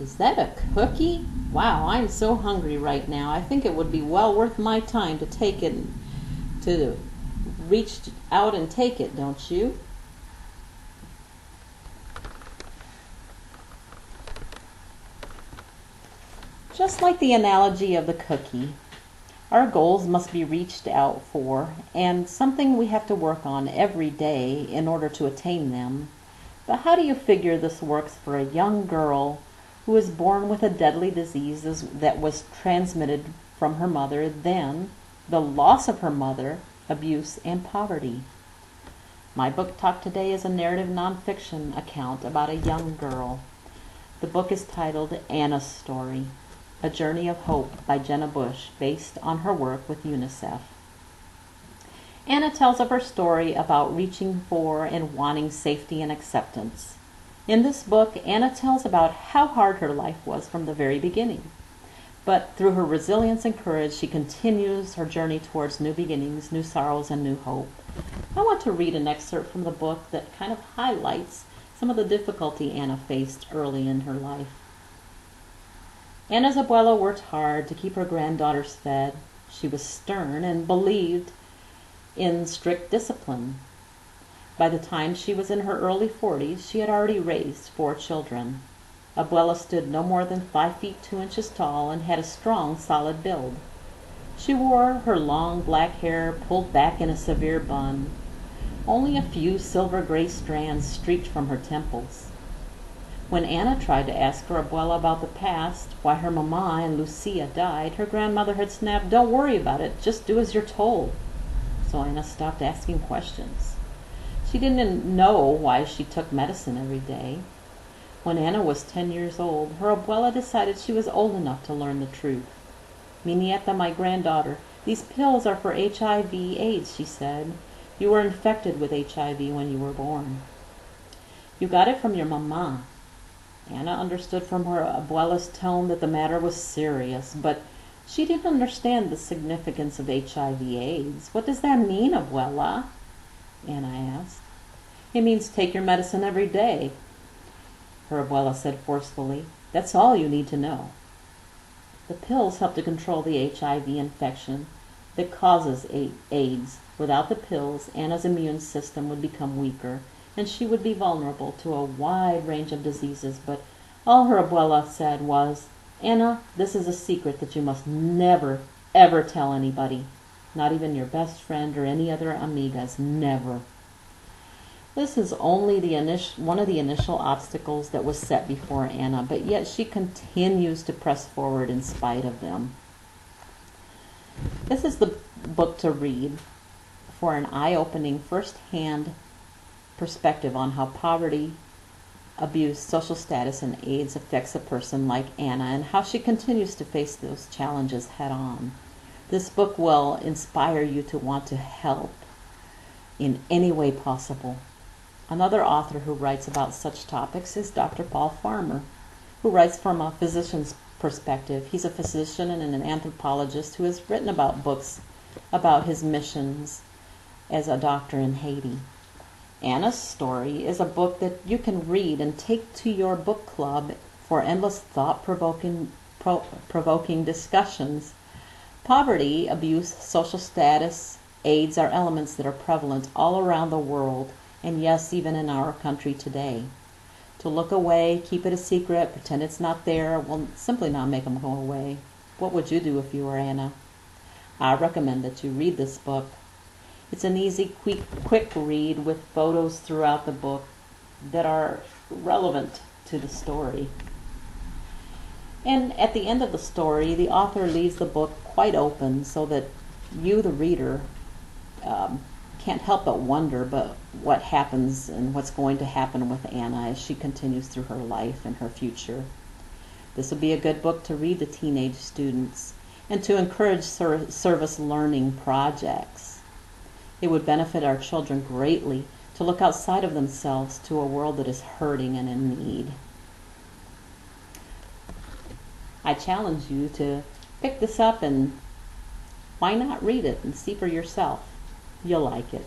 Is that a cookie? Wow, I'm so hungry right now. I think it would be well worth my time to take it, to reach out and take it, don't you? Just like the analogy of the cookie, our goals must be reached out for and something we have to work on every day in order to attain them. But how do you figure this works for a young girl who was born with a deadly disease that was transmitted from her mother, then the loss of her mother, abuse, and poverty? My book talk today is a narrative nonfiction account about a young girl. The book is titled Anna's Story, A Journey of Hope by Jenna Bush, based on her work with UNICEF. Anna tells of her story about reaching for and wanting safety and acceptance. In this book, Anna tells about how hard her life was from the very beginning. But through her resilience and courage, she continues her journey towards new beginnings, new sorrows, and new hope. I want to read an excerpt from the book that kind of highlights some of the difficulty Anna faced early in her life. Anna's abuela worked hard to keep her granddaughters fed. She was stern and believed in strict discipline. By the time she was in her early 40s, she had already raised 4 children. Abuela stood no more than 5 feet 2 inches tall and had a strong, solid build. She wore her long black hair pulled back in a severe bun. Only a few silver-gray strands streaked from her temples. When Anna tried to ask her abuela about the past, why her mama and Lucia died, her grandmother had snapped, "Don't worry about it, just do as you're told." So Anna stopped asking questions. She didn't know why she took medicine every day. When Anna was 10 years old, her abuela decided she was old enough to learn the truth. "Mi nieta, my granddaughter, these pills are for HIV/AIDS, she said. "You were infected with HIV when you were born. You got it from your mama." Anna understood from her abuela's tone that the matter was serious, but she didn't understand the significance of HIV/AIDS. "What does that mean, abuela?" Anna asked. "It means take your medicine every day," her abuela said forcefully. "That's all you need to know." The pills help to control the HIV infection that causes AIDS. Without the pills, Anna's immune system would become weaker, and she would be vulnerable to a wide range of diseases. But all her abuela said was, "Anna, this is a secret that you must never, ever tell anybody. Not even your best friend or any other amigas. Never." This is only one of the initial obstacles that was set before Anna, but yet she continues to press forward in spite of them. This is the book to read for an eye-opening, first-hand perspective on how poverty, abuse, social status, and AIDS affects a person like Anna and how she continues to face those challenges head-on. This book will inspire you to want to help in any way possible. Another author who writes about such topics is Dr. Paul Farmer, who writes from a physician's perspective. He's a physician and an anthropologist who has written about books about his missions as a doctor in Haiti. Anna's Story is a book that you can read and take to your book club for endless thought-provoking discussions. Poverty, abuse, social status, AIDS are elements that are prevalent all around the world, and yes, even in our country today. To look away, keep it a secret, pretend it's not there, will simply not make them go away. What would you do if you were Anna? I recommend that you read this book. It's an easy, quick read with photos throughout the book that are relevant to the story. And at the end of the story, the author leaves the book quite open so that you, the reader, can't help but wonder what happens and what's going to happen with Anna as she continues through her life and her future. This would be a good book to read to teenage students and to encourage service learning projects. It would benefit our children greatly to look outside of themselves to a world that is hurting and in need. I challenge you to pick this up and why not read it and see for yourself. You'll like it.